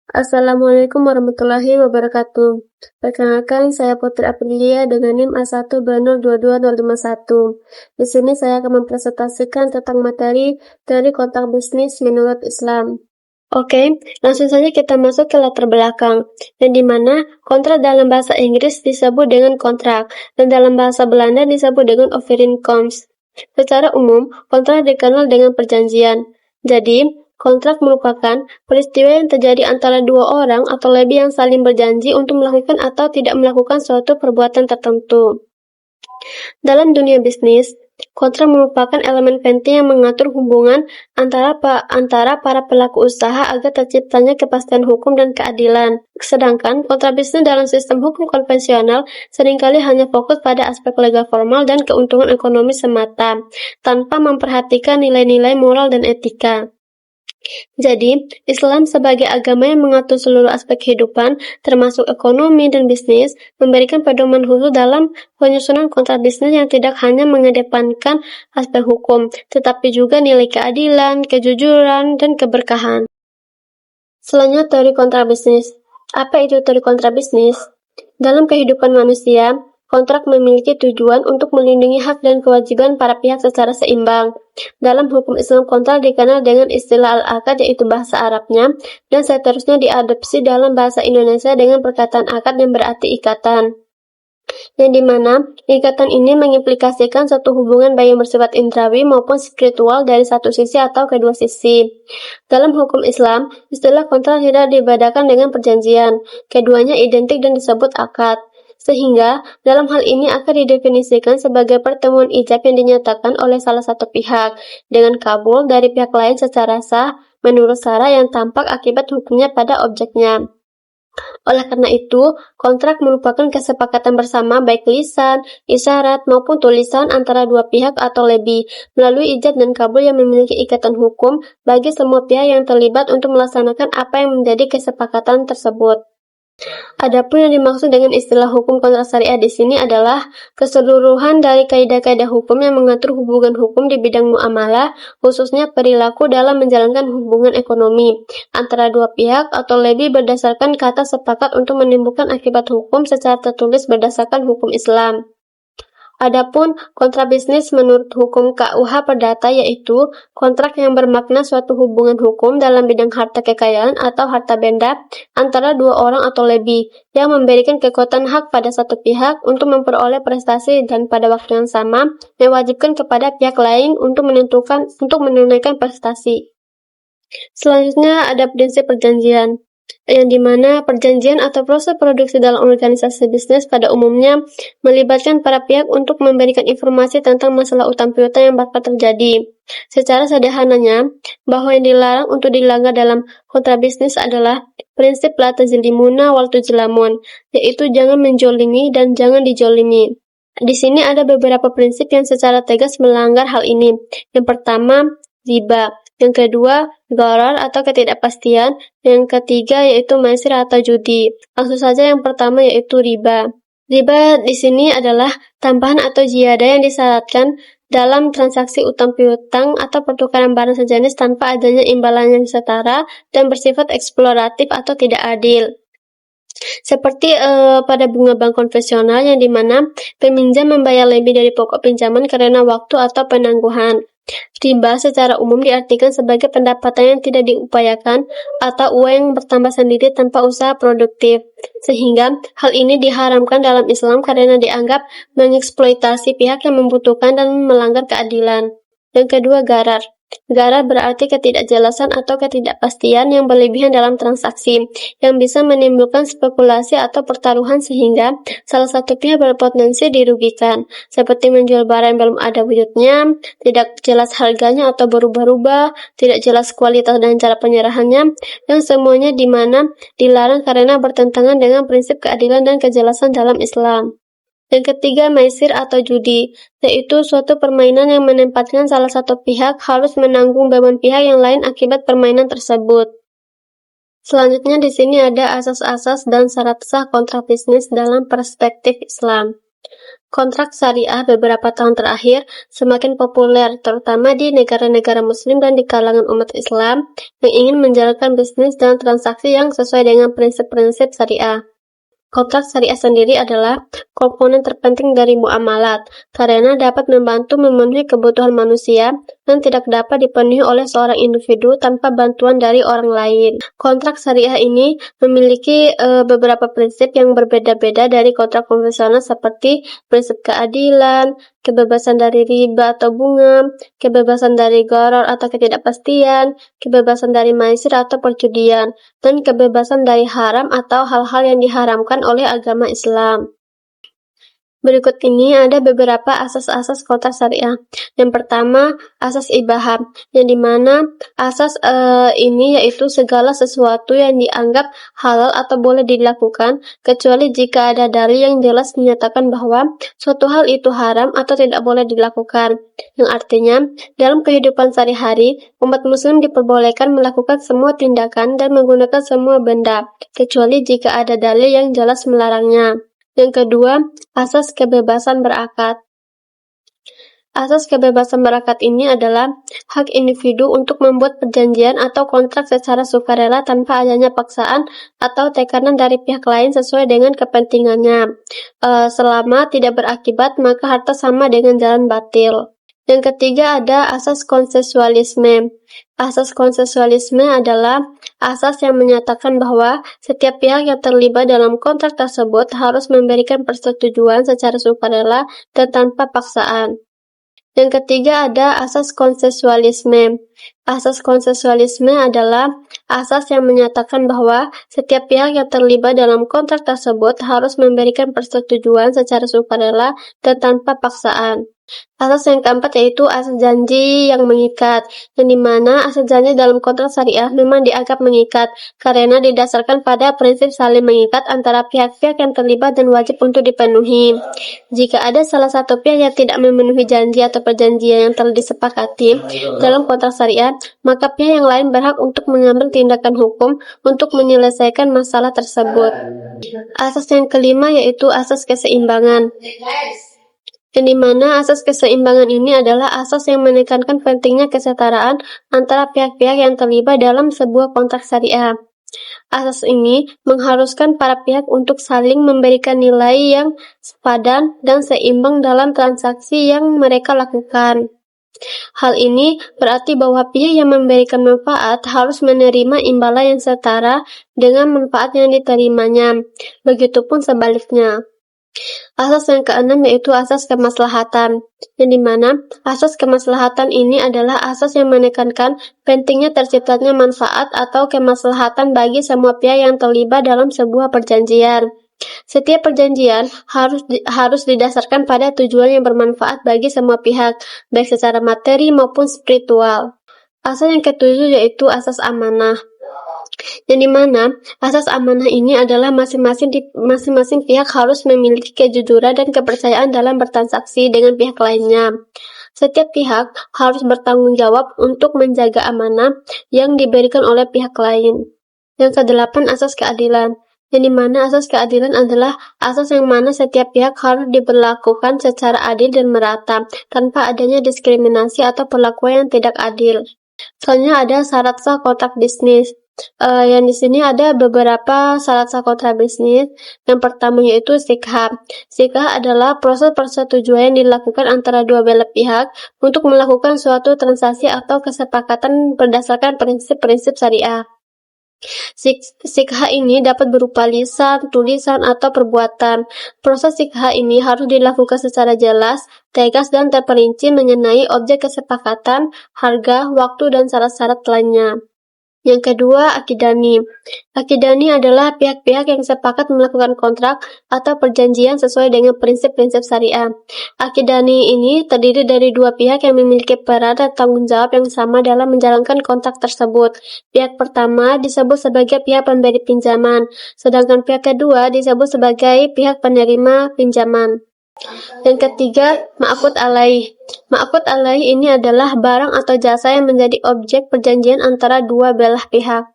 Assalamualaikum warahmatullahi wabarakatuh. Perkenalkan, saya Putri Aprilia dengan NIM A1202251. Di sini saya akan mempresentasikan tentang materi teori kontrak bisnis menurut Islam. Oke, langsung saja kita masuk ke latar belakang, dan di mana kontrak dalam bahasa Inggris disebut dengan kontrak, dan dalam bahasa Belanda disebut dengan overeenkomst. Secara umum, kontrak dikenal dengan perjanjian. Jadi, kontrak merupakan peristiwa yang terjadi antara dua orang atau lebih yang saling berjanji untuk melakukan atau tidak melakukan suatu perbuatan tertentu. Dalam dunia bisnis, kontrak merupakan elemen penting yang mengatur hubungan antara para pelaku usaha agar terciptanya kepastian hukum dan keadilan. Sedangkan kontrak bisnis dalam sistem hukum konvensional seringkali hanya fokus pada aspek legal formal dan keuntungan ekonomi semata, tanpa memperhatikan nilai-nilai moral dan etika. Jadi, Islam sebagai agama yang mengatur seluruh aspek kehidupan, termasuk ekonomi dan bisnis, memberikan pedoman khusus dalam penyusunan kontrak bisnis yang tidak hanya mengedepankan aspek hukum, tetapi juga nilai keadilan, kejujuran, dan keberkahan. Selanjutnya, teori kontrak bisnis. Apa itu teori kontrak bisnis? Dalam kehidupan manusia, kontrak memiliki tujuan untuk melindungi hak dan kewajiban para pihak secara seimbang. Dalam hukum Islam, kontrak dikenal dengan istilah al-akad, yaitu bahasa Arabnya, dan seterusnya diadopsi dalam bahasa Indonesia dengan perkataan akad yang berarti ikatan. Yang dimana ikatan ini mengimplikasikan suatu hubungan baik yang bersifat indrawi maupun spiritual dari satu sisi atau kedua sisi. Dalam hukum Islam, istilah kontrak tidak dibedakan dengan perjanjian. Keduanya identik dan disebut akad. Sehingga, dalam hal ini akan didefinisikan sebagai pertemuan ijab yang dinyatakan oleh salah satu pihak, dengan kabul dari pihak lain secara sah, menurut syarat yang tampak akibat hukumnya pada objeknya. Oleh karena itu, kontrak merupakan kesepakatan bersama baik lisan, isyarat, maupun tulisan antara dua pihak atau lebih, melalui ijab dan kabul yang memiliki ikatan hukum bagi semua pihak yang terlibat untuk melaksanakan apa yang menjadi kesepakatan tersebut. Adapun yang dimaksud dengan istilah hukum kontrak syariah di sini adalah keseluruhan dari kaidah-kaidah hukum yang mengatur hubungan hukum di bidang muamalah, khususnya perilaku dalam menjalankan hubungan ekonomi antara dua pihak atau lebih berdasarkan kata sepakat untuk menimbulkan akibat hukum secara tertulis berdasarkan hukum Islam. Adapun kontrak bisnis menurut hukum KUH Perdata yaitu kontrak yang bermakna suatu hubungan hukum dalam bidang harta kekayaan atau harta benda antara dua orang atau lebih yang memberikan kekuatan hak pada satu pihak untuk memperoleh prestasi dan pada waktu yang sama mewajibkan kepada pihak lain untuk menunaikan prestasi. Selanjutnya ada prinsip perjanjian, yang dimana perjanjian atau proses produksi dalam organisasi bisnis pada umumnya melibatkan para pihak untuk memberikan informasi tentang masalah utang piutang yang bakal terjadi. Secara sederhananya, bahwa yang dilarang untuk dilanggar dalam kontrak bisnis adalah prinsip la tazlimuna wal tuzlamun, yaitu jangan menjolimi dan jangan dijolimi. Di sini ada beberapa prinsip yang secara tegas melanggar hal ini. Yang pertama, riba. Yang kedua, gharar atau ketidakpastian. Yang ketiga yaitu maisir atau judi. Langsung saja yang pertama yaitu riba. Riba di sini adalah tambahan atau ziyadah yang disyaratkan dalam transaksi utang piutang atau pertukaran barang sejenis tanpa adanya imbalan yang setara dan bersifat eksploratif atau tidak adil. Seperti pada bunga bank konvensional yang dimana peminjam membayar lebih dari pokok pinjaman karena waktu atau penangguhan. Riba secara umum diartikan sebagai pendapatan yang tidak diupayakan atau uang yang bertambah sendiri tanpa usaha produktif. Sehingga hal ini diharamkan dalam Islam karena dianggap mengeksploitasi pihak yang membutuhkan dan melanggar keadilan. Yang kedua, gharar. Gharar berarti ketidakjelasan atau ketidakpastian yang berlebihan dalam transaksi, yang bisa menimbulkan spekulasi atau pertaruhan sehingga salah satu pihak berpotensi dirugikan, seperti menjual barang yang belum ada wujudnya, tidak jelas harganya atau berubah-ubah, tidak jelas kualitas dan cara penyerahannya, yang semuanya di mana dilarang karena bertentangan dengan prinsip keadilan dan kejelasan dalam Islam. Yang ketiga, maisir atau judi, yaitu suatu permainan yang menempatkan salah satu pihak harus menanggung beban pihak yang lain akibat permainan tersebut. Selanjutnya di sini ada asas-asas dan syarat sah kontrak bisnis dalam perspektif Islam. Kontrak syariah beberapa tahun terakhir semakin populer, terutama di negara-negara Muslim dan di kalangan umat Islam yang ingin menjalankan bisnis dan transaksi yang sesuai dengan prinsip-prinsip syariah. Kontrak syariah sendiri adalah komponen terpenting dari muamalat, karena dapat membantu memenuhi kebutuhan manusia dan tidak dapat dipenuhi oleh seorang individu tanpa bantuan dari orang lain. Kontrak syariah ini memiliki beberapa prinsip yang berbeda-beda dari kontrak konvensional seperti prinsip keadilan, kebebasan dari riba atau bunga, kebebasan dari gharar atau ketidakpastian, kebebasan dari maisir atau perjudian, dan kebebasan dari haram atau hal-hal yang diharamkan oleh agama Islam. Berikut ini ada beberapa asas-asas kontrak syariah. Yang pertama, asas ibahah, yang dimana asas ini yaitu segala sesuatu yang dianggap halal atau boleh dilakukan, kecuali jika ada dalil yang jelas menyatakan bahwa suatu hal itu haram atau tidak boleh dilakukan. Yang artinya, dalam kehidupan sehari-hari, umat muslim diperbolehkan melakukan semua tindakan dan menggunakan semua benda, kecuali jika ada dalil yang jelas melarangnya. Yang kedua, asas kebebasan berakad. Asas kebebasan berakad ini adalah hak individu untuk membuat perjanjian atau kontrak secara sukarela tanpa adanya paksaan atau tekanan dari pihak lain sesuai dengan kepentingannya. Selama tidak berakibat, maka harta sama dengan jalan batil. Yang ketiga ada asas konsensualisme. Asas konsensualisme adalah asas yang menyatakan bahwa setiap pihak yang terlibat dalam kontrak tersebut harus memberikan persetujuan secara sukarela dan tanpa paksaan. Yang ketiga ada asas konsensualisme. Asas konsensualisme adalah asas yang menyatakan bahwa setiap pihak yang terlibat dalam kontrak tersebut harus memberikan persetujuan secara sukarela dan tanpa paksaan. Asas yang keempat yaitu asas janji yang mengikat, yang dimana asas janji dalam kontrak syariah memang dianggap mengikat karena didasarkan pada prinsip saling mengikat antara pihak-pihak yang terlibat dan wajib untuk dipenuhi. Jika ada salah satu pihak yang tidak memenuhi janji atau perjanjian yang telah disepakati dalam kontrak syariah, maka pihak yang lain berhak untuk mengambil tindakan hukum untuk menyelesaikan masalah tersebut. Asas yang kelima yaitu asas keseimbangan, yang dimana asas keseimbangan ini adalah asas yang menekankan pentingnya kesetaraan antara pihak-pihak yang terlibat dalam sebuah kontrak syariah. Asas ini mengharuskan para pihak untuk saling memberikan nilai yang sepadan dan seimbang dalam transaksi yang mereka lakukan. Hal ini berarti bahwa pihak yang memberikan manfaat harus menerima imbalan yang setara dengan manfaat yang diterimanya. Begitupun sebaliknya. Asas yang keenam yaitu asas kemaslahatan, yang dimana asas kemaslahatan ini adalah asas yang menekankan pentingnya terciptanya manfaat atau kemaslahatan bagi semua pihak yang terlibat dalam sebuah perjanjian. Setiap perjanjian harus didasarkan pada tujuan yang bermanfaat bagi semua pihak, baik secara materi maupun spiritual. Asas yang ketujuh yaitu asas amanah, yang dimana asas amanah ini adalah masing-masing pihak harus memiliki kejujuran dan kepercayaan dalam bertransaksi dengan pihak lainnya. Setiap pihak harus bertanggung jawab untuk menjaga amanah yang diberikan oleh pihak lain. Yang kedelapan, asas keadilan, yang dimana asas keadilan adalah asas yang mana setiap pihak harus diberlakukan secara adil dan merata, tanpa adanya diskriminasi atau perlakuan yang tidak adil. Selanjutnya ada syarat sah kontrak bisnis. Yang di sini ada beberapa syarat sah kontrak bisnis. Yang pertama yaitu sikhah. Sikhah adalah proses persetujuan yang dilakukan antara dua belah pihak untuk melakukan suatu transaksi atau kesepakatan berdasarkan prinsip-prinsip syariah. Sikhah ini dapat berupa lisan, tulisan, atau perbuatan. Proses sikhah ini harus dilakukan secara jelas, tegas, dan terperinci mengenai objek kesepakatan, harga, waktu, dan syarat-syarat lainnya. Yang kedua, akidani. Akidani adalah pihak-pihak yang sepakat melakukan kontrak atau perjanjian sesuai dengan prinsip-prinsip syariah. Akidani ini terdiri dari dua pihak yang memiliki peran dan tanggung jawab yang sama dalam menjalankan kontrak tersebut. Pihak pertama disebut sebagai pihak pemberi pinjaman, sedangkan pihak kedua disebut sebagai pihak penerima pinjaman. Yang ketiga, ma'qud alaih. Ma'qud alaih ini adalah barang atau jasa yang menjadi objek perjanjian antara dua belah pihak.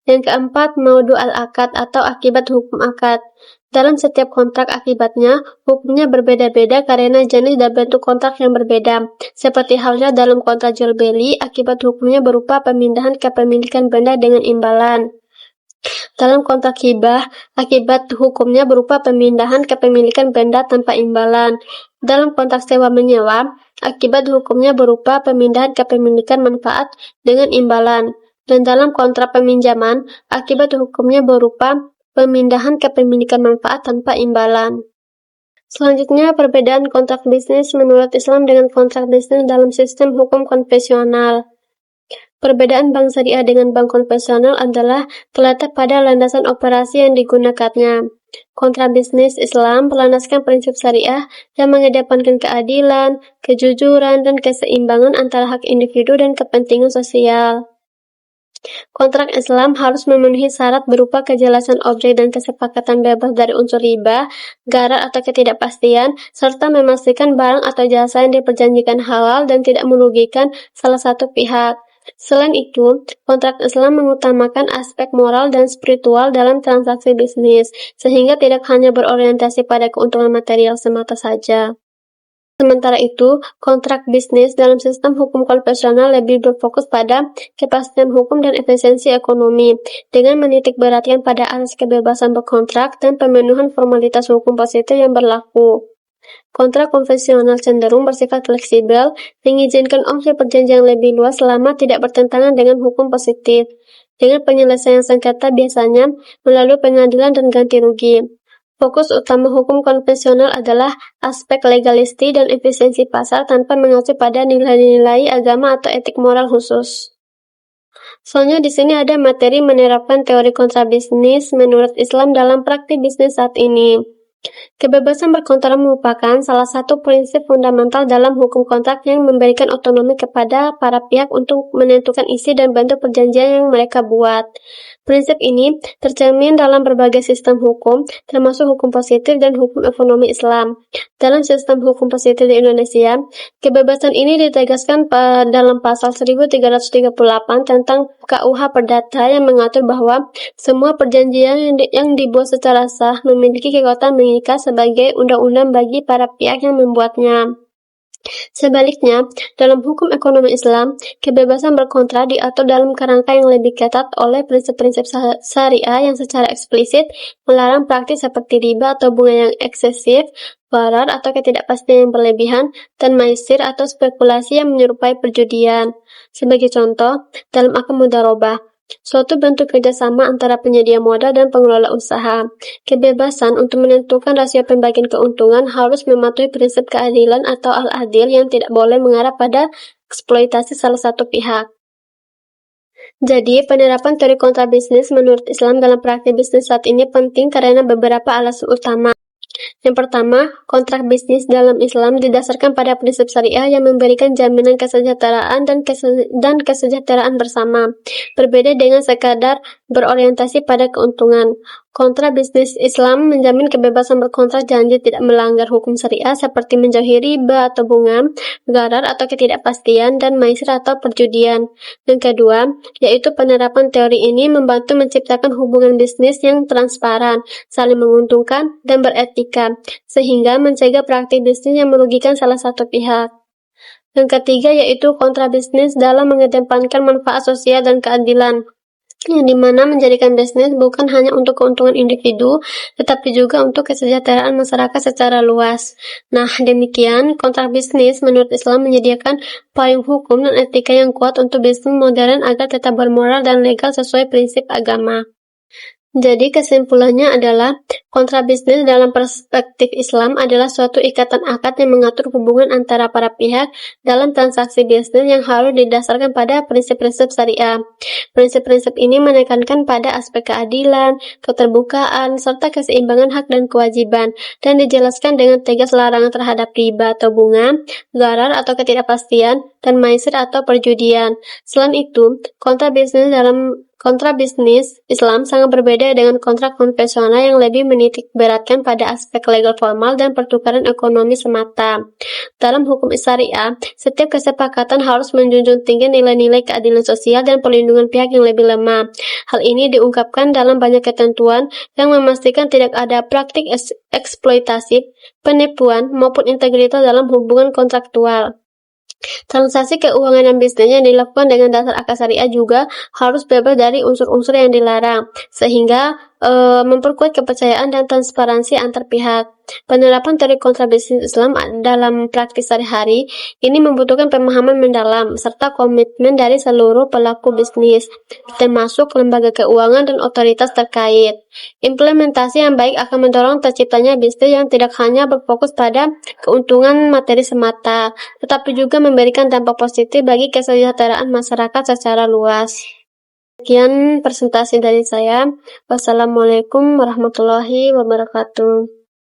Yang keempat, maudu al-akad atau akibat hukum akad. Dalam setiap kontrak akibatnya, hukumnya berbeda-beda karena jenis dan bentuk kontrak yang berbeda. Seperti halnya dalam kontrak jual beli, akibat hukumnya berupa pemindahan kepemilikan benda dengan imbalan. Dalam kontrak hibah, akibat hukumnya berupa pemindahan kepemilikan benda tanpa imbalan. Dalam kontrak sewa-menyewa, akibat hukumnya berupa pemindahan kepemilikan manfaat dengan imbalan. Dan dalam kontrak peminjaman, akibat hukumnya berupa pemindahan kepemilikan manfaat tanpa imbalan. Selanjutnya, perbedaan kontrak bisnis menurut Islam dengan kontrak bisnis dalam sistem hukum konvensional. Perbedaan bank syariah dengan bank konvensional adalah terletak pada landasan operasi yang digunakannya. Kontrak bisnis Islam berlandaskan prinsip syariah yang mengedepankan keadilan, kejujuran, dan keseimbangan antara hak individu dan kepentingan sosial. Kontrak Islam harus memenuhi syarat berupa kejelasan objek dan kesepakatan bebas dari unsur riba, gharar atau ketidakpastian, serta memastikan barang atau jasa yang diperjanjikan halal dan tidak merugikan salah satu pihak. Selain itu, kontrak Islam mengutamakan aspek moral dan spiritual dalam transaksi bisnis, sehingga tidak hanya berorientasi pada keuntungan material semata saja. Sementara itu, kontrak bisnis dalam sistem hukum konvensional lebih berfokus pada kepastian hukum dan efisiensi ekonomi, dengan menitik beratkan pada asas kebebasan berkontrak dan pemenuhan formalitas hukum positif yang berlaku. Kontrak konvensional cenderung bersifat fleksibel, mengizinkan opsi perjanjian lebih luas selama tidak bertentangan dengan hukum positif, dengan penyelesaian sengketa biasanya melalui pengadilan dan ganti rugi. Fokus utama hukum konvensional adalah aspek legalisti dan efisiensi pasar tanpa mengacu pada nilai-nilai agama atau etik moral khusus. Soalnya di sini ada materi menerapkan teori kontrak bisnis menurut Islam dalam praktik bisnis saat ini. Kebebasan berkontrak merupakan salah satu prinsip fundamental dalam hukum kontrak yang memberikan otonomi kepada para pihak untuk menentukan isi dan bentuk perjanjian yang mereka buat. Prinsip ini tercermin dalam berbagai sistem hukum, termasuk hukum positif dan hukum ekonomi Islam. Dalam sistem hukum positif di Indonesia, kebebasan ini ditegaskan dalam pasal 1338 tentang KUH Perdata yang mengatur bahwa semua perjanjian yang dibuat secara sah memiliki kekuatan mengikat sebagai undang-undang bagi para pihak yang membuatnya. Sebaliknya, dalam hukum ekonomi Islam, kebebasan berkontrak diatur dalam kerangka yang lebih ketat oleh prinsip-prinsip syariah yang secara eksplisit melarang praktik seperti riba atau bunga yang eksesif, gharar atau ketidakpastian yang berlebihan, dan maisir atau spekulasi yang menyerupai perjudian. Sebagai contoh, dalam akad mudharabah, suatu bentuk kerjasama antara penyedia modal dan pengelola usaha. Kebebasan untuk menentukan rasio pembagian keuntungan harus mematuhi prinsip keadilan atau al-adil yang tidak boleh mengarah pada eksploitasi salah satu pihak. Jadi, penerapan teori kontrak bisnis menurut Islam dalam praktik bisnis saat ini penting karena beberapa alasan utama. Yang pertama, kontrak bisnis dalam Islam didasarkan pada prinsip syariah yang memberikan jaminan kesejahteraan dan kesejahteraan bersama, berbeda dengan sekadar berorientasi pada keuntungan. Kontrak bisnis Islam menjamin kebebasan berkontrak janji tidak melanggar hukum syariah seperti menjauhi riba atau bunga, gharar atau ketidakpastian, dan maisir atau perjudian. Yang kedua, yaitu penerapan teori ini membantu menciptakan hubungan bisnis yang transparan, saling menguntungkan, dan beretika, sehingga mencegah praktik bisnis yang merugikan salah satu pihak. Yang ketiga yaitu kontrak bisnis dalam mengedepankan manfaat sosial dan keadilan, yang dimana menjadikan bisnis bukan hanya untuk keuntungan individu, tetapi juga untuk kesejahteraan masyarakat secara luas. Nah, demikian kontrak bisnis menurut Islam menyediakan payung hukum dan etika yang kuat untuk bisnis modern agar tetap bermoral dan legal sesuai prinsip agama. Jadi kesimpulannya adalah kontrak bisnis dalam perspektif Islam adalah suatu ikatan akad yang mengatur hubungan antara para pihak dalam transaksi bisnis yang harus didasarkan pada prinsip-prinsip syariah. Prinsip-prinsip ini menekankan pada aspek keadilan, keterbukaan, serta keseimbangan hak dan kewajiban, dan dijelaskan dengan tegas larangan terhadap riba atau bunga, gharar atau ketidakpastian, dan maisir atau perjudian. Selain itu, kontrak bisnis dalam Kontrak bisnis Islam sangat berbeda dengan kontrak konvensional yang lebih menitik beratkan pada aspek legal formal dan pertukaran ekonomi semata. Dalam hukum syariah, setiap kesepakatan harus menjunjung tinggi nilai-nilai keadilan sosial dan perlindungan pihak yang lebih lemah. Hal ini diungkapkan dalam banyak ketentuan yang memastikan tidak ada praktik eksploitasi, penipuan, maupun integritas dalam hubungan kontraktual. Transaksi keuangan dan bisnis yang dilakukan dengan dasar akad syariah juga harus bebas dari unsur-unsur yang dilarang, sehingga memperkuat kepercayaan dan transparansi antar pihak. Penerapan teori kontrak bisnis Islam dalam praktik sehari-hari ini membutuhkan pemahaman mendalam serta komitmen dari seluruh pelaku bisnis, termasuk lembaga keuangan dan otoritas terkait. Implementasi yang baik akan mendorong terciptanya bisnis yang tidak hanya berfokus pada keuntungan materi semata, tetapi juga memberikan dampak positif bagi kesejahteraan masyarakat secara luas. Sekian presentasi dari saya. Wassalamualaikum warahmatullahi wabarakatuh.